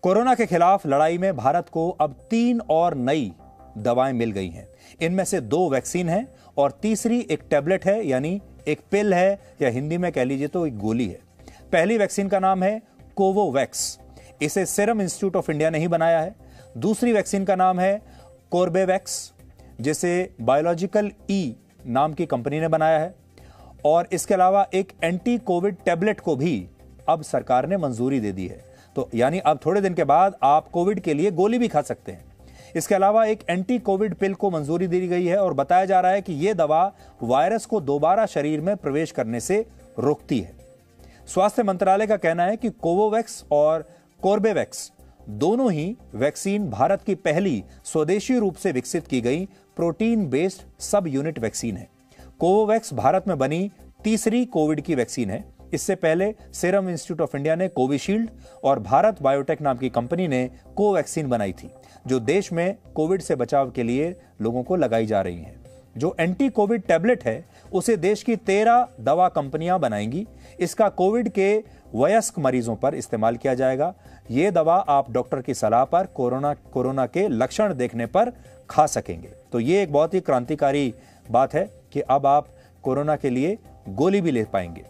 Corona के खिलाफ लड़ाई में भारत को अब 3 और नई दवाएं मिल गई हैं। इनमें से 2 वैक्सीन हैं और तीसरी एक टैबलेट है, यानी एक पिल है, या हिंदी में कह लीजिए तो एक गोली है। पहली वैक्सीन का नाम है कोवोवैक्स। इसे सीरम इंस्टीट्यूट ऑफ इंडिया ने ही बनाया है। दूसरी वैक्सीन का नाम है कोर्बेवैक्स, जिसे बायोलॉजिकल ई नाम की कंपनी ने बनाया है। और इसके अलावा एक एंटी कोविड टैबलेट को भी अब सरकार ने मंजूरी दे दी है। तो यानी अब थोड़े दिन के बाद आप कोविड के लिए गोली भी खा सकते हैं। इसके अलावा एक एंटी कोविड पिल को मंजूरी दी गई है और बताया जा रहा है कि यह दवा वायरस को दोबारा शरीर में प्रवेश करने से रोकती है। स्वास्थ्य मंत्रालय का कहना है कि कोवोवैक्स और कोर्बेवैक्स दोनों ही वैक्सीन भारत की पहली स्वदेशी रूप से विकसित की गई प्रोटीन बेस्ड सब यूनिट वैक्सीन है। कोवोवैक्स भारत में बनी तीसरी कोविड की वैक्सीन है। इससे पहले सीरम इंस्टीट्यूट ऑफ इंडिया ने कोविशील्ड और भारत बायोटेक नाम की कंपनी ने कोवैक्सीन बनाई थी, जो देश में कोविड से बचाव के लिए लोगों को लगाई जा रही हैं। जो एंटी कोविड टैबलेट है उसे देश की 13 दवा कंपनियां बनाएंगी। इसका कोविड के वयस्क मरीजों पर इस्तेमाल किया जाएगा। यह दवा आप डॉक्टर की सलाह पर कोरोना के लक्षण देखने पर खा सकेंगे। तो यह एक बहुत ही क्रांतिकारी बात है कि अब आप कोरोना के लिए गोली भी ले पाएंगे।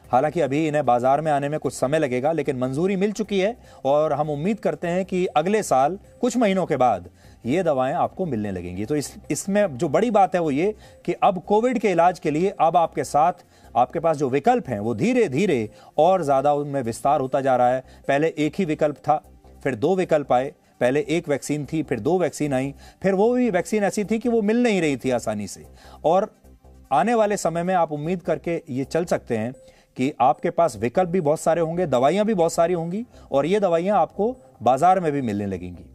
हालांकि अभी इन्हें बाजार में आने में कुछ समय लगेगा, लेकिन मंजूरी मिल चुकी है और हम उम्मीद करते हैं कि अगले साल कुछ महीनों के बाद ये दवाएं आपको मिलने लगेंगी। तो इसमें जो बड़ी बात है वो ये कि अब कोविड के इलाज के लिए अब आपके पास जो विकल्प हैं वो धीरे धीरे और ज्यादा उनमें विस्तार होता जा रहा है। पहले एक ही विकल्प था, फिर 2 विकल्प आए। पहले एक वैक्सीन थी, फिर 2 वैक्सीन आई, फिर वो भी वैक्सीन ऐसी थी कि वो मिल नहीं रही थी आसानी से। और आने वाले समय में आप उम्मीद करके ये चल सकते हैं कि आपके पास विकल्प भी बहुत सारे होंगे, दवाइयां भी बहुत सारी होंगी और ये दवाइयां आपको बाजार में भी मिलने लगेंगी।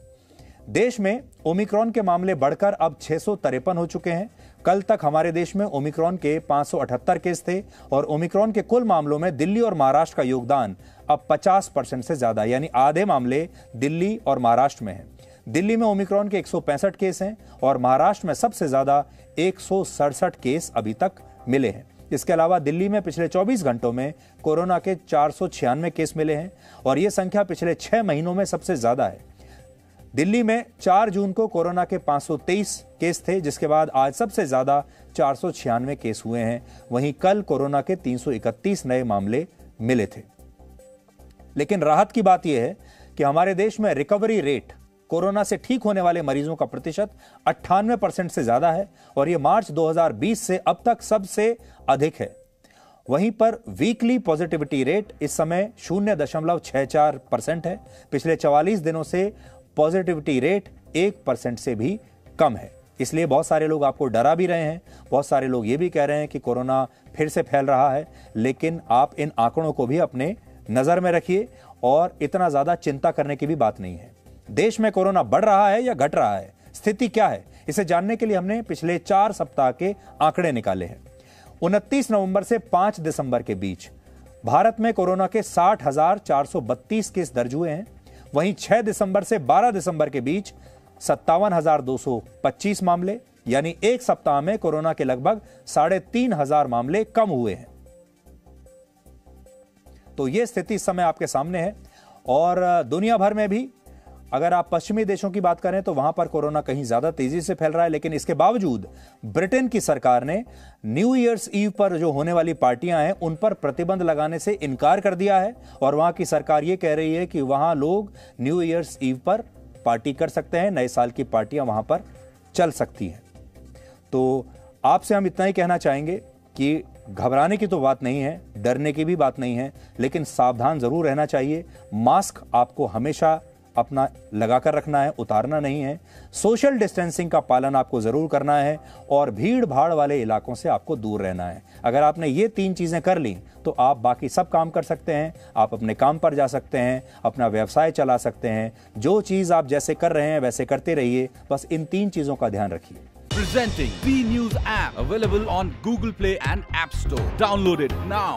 देश में ओमिक्रॉन के मामले बढ़कर अब 653 हो चुके हैं। कल तक हमारे देश में ओमिक्रॉन के 578 केस थे और ओमिक्रॉन के कुल मामलों में दिल्ली और महाराष्ट्र का योगदान अब 50% से ज्यादा, यानी आधे मामले दिल्ली और महाराष्ट्र में हैं। दिल्ली में ओमिक्रॉन के 165 केस हैं और महाराष्ट्र में सबसे ज्यादा 167 केस अभी तक मिले हैं। इसके अलावा दिल्ली में पिछले 24 घंटों में कोरोना के 496 केस मिले हैं और यह संख्या पिछले 6 महीनों में सबसे ज्यादा है। दिल्ली में 4 जून को कोरोना के 523 केस थे, जिसके बाद आज सबसे ज्यादा 496 केस हुए हैं। वहीं कल कोरोना के 331 नए मामले मिले थे। लेकिन राहत की बात यह है कि हमारे देश में रिकवरी रेट, कोरोना से ठीक होने वाले मरीजों का प्रतिशत 98% से ज्यादा है और यह मार्च 2020 से अब तक सबसे अधिक है। वहीं पर वीकली पॉजिटिविटी रेट इस समय 0.64% है। पिछले 44 दिनों से पॉजिटिविटी रेट 1% से भी कम है। इसलिए बहुत सारे लोग आपको डरा भी रहे हैं। बहुत सारे लोग ये भी कह रहे हैं कि कोरोना फिर से फैल रहा है, लेकिन आप इन आंकड़ों को भी अपने नजर में रखिए और इतना ज्यादा चिंता करने की भी बात नहीं है। देश में कोरोना बढ़ रहा है या घट रहा है, स्थिति क्या है, इसे जानने के लिए हमने पिछले 4 सप्ताह के आंकड़े निकाले हैं। 29 नवंबर से 5 दिसंबर के बीच भारत में कोरोना के 60,432 केस दर्ज हुए हैं। वहीं 6 दिसंबर से 12 दिसंबर के बीच 57,225 मामले, यानी एक सप्ताह में कोरोना के लगभग 3,500 मामले कम हुए हैं। तो यह स्थिति इस समय आपके सामने है। और दुनिया भर में भी अगर आप पश्चिमी देशों की बात करें तो वहां पर कोरोना कहीं ज्यादा तेजी से फैल रहा है, लेकिन इसके बावजूद ब्रिटेन की सरकार ने न्यू ईयर्स ईव पर जो होने वाली पार्टियां हैं उन पर प्रतिबंध लगाने से इनकार कर दिया है और वहां की सरकार यह कह रही है कि वहां लोग न्यू ईयर्स ईव पर पार्टी कर सकते हैं, नए साल की पार्टियां वहां पर चल सकती हैं। तो आपसे हम इतना ही कहना चाहेंगे कि घबराने की तो बात नहीं है, डरने की भी बात नहीं है, लेकिन सावधान जरूर रहना चाहिए। मास्क आपको हमेशा अपना लगाकर रखना है, उतारना नहीं है। सोशल डिस्टेंसिंग का पालन आपको जरूर करना है और भीड़ भाड़ वाले इलाकों से आपको दूर रहना है। अगर आपने ये 3 चीजें कर ली तो आप बाकी सब काम कर सकते हैं। आप अपने काम पर जा सकते हैं, अपना व्यवसाय चला सकते हैं। जो चीज आप जैसे कर रहे हैं वैसे करते रहिए, बस इन 3 चीजों का ध्यान रखिए। Presenting B News app available on Google Play and App Store. Download it now.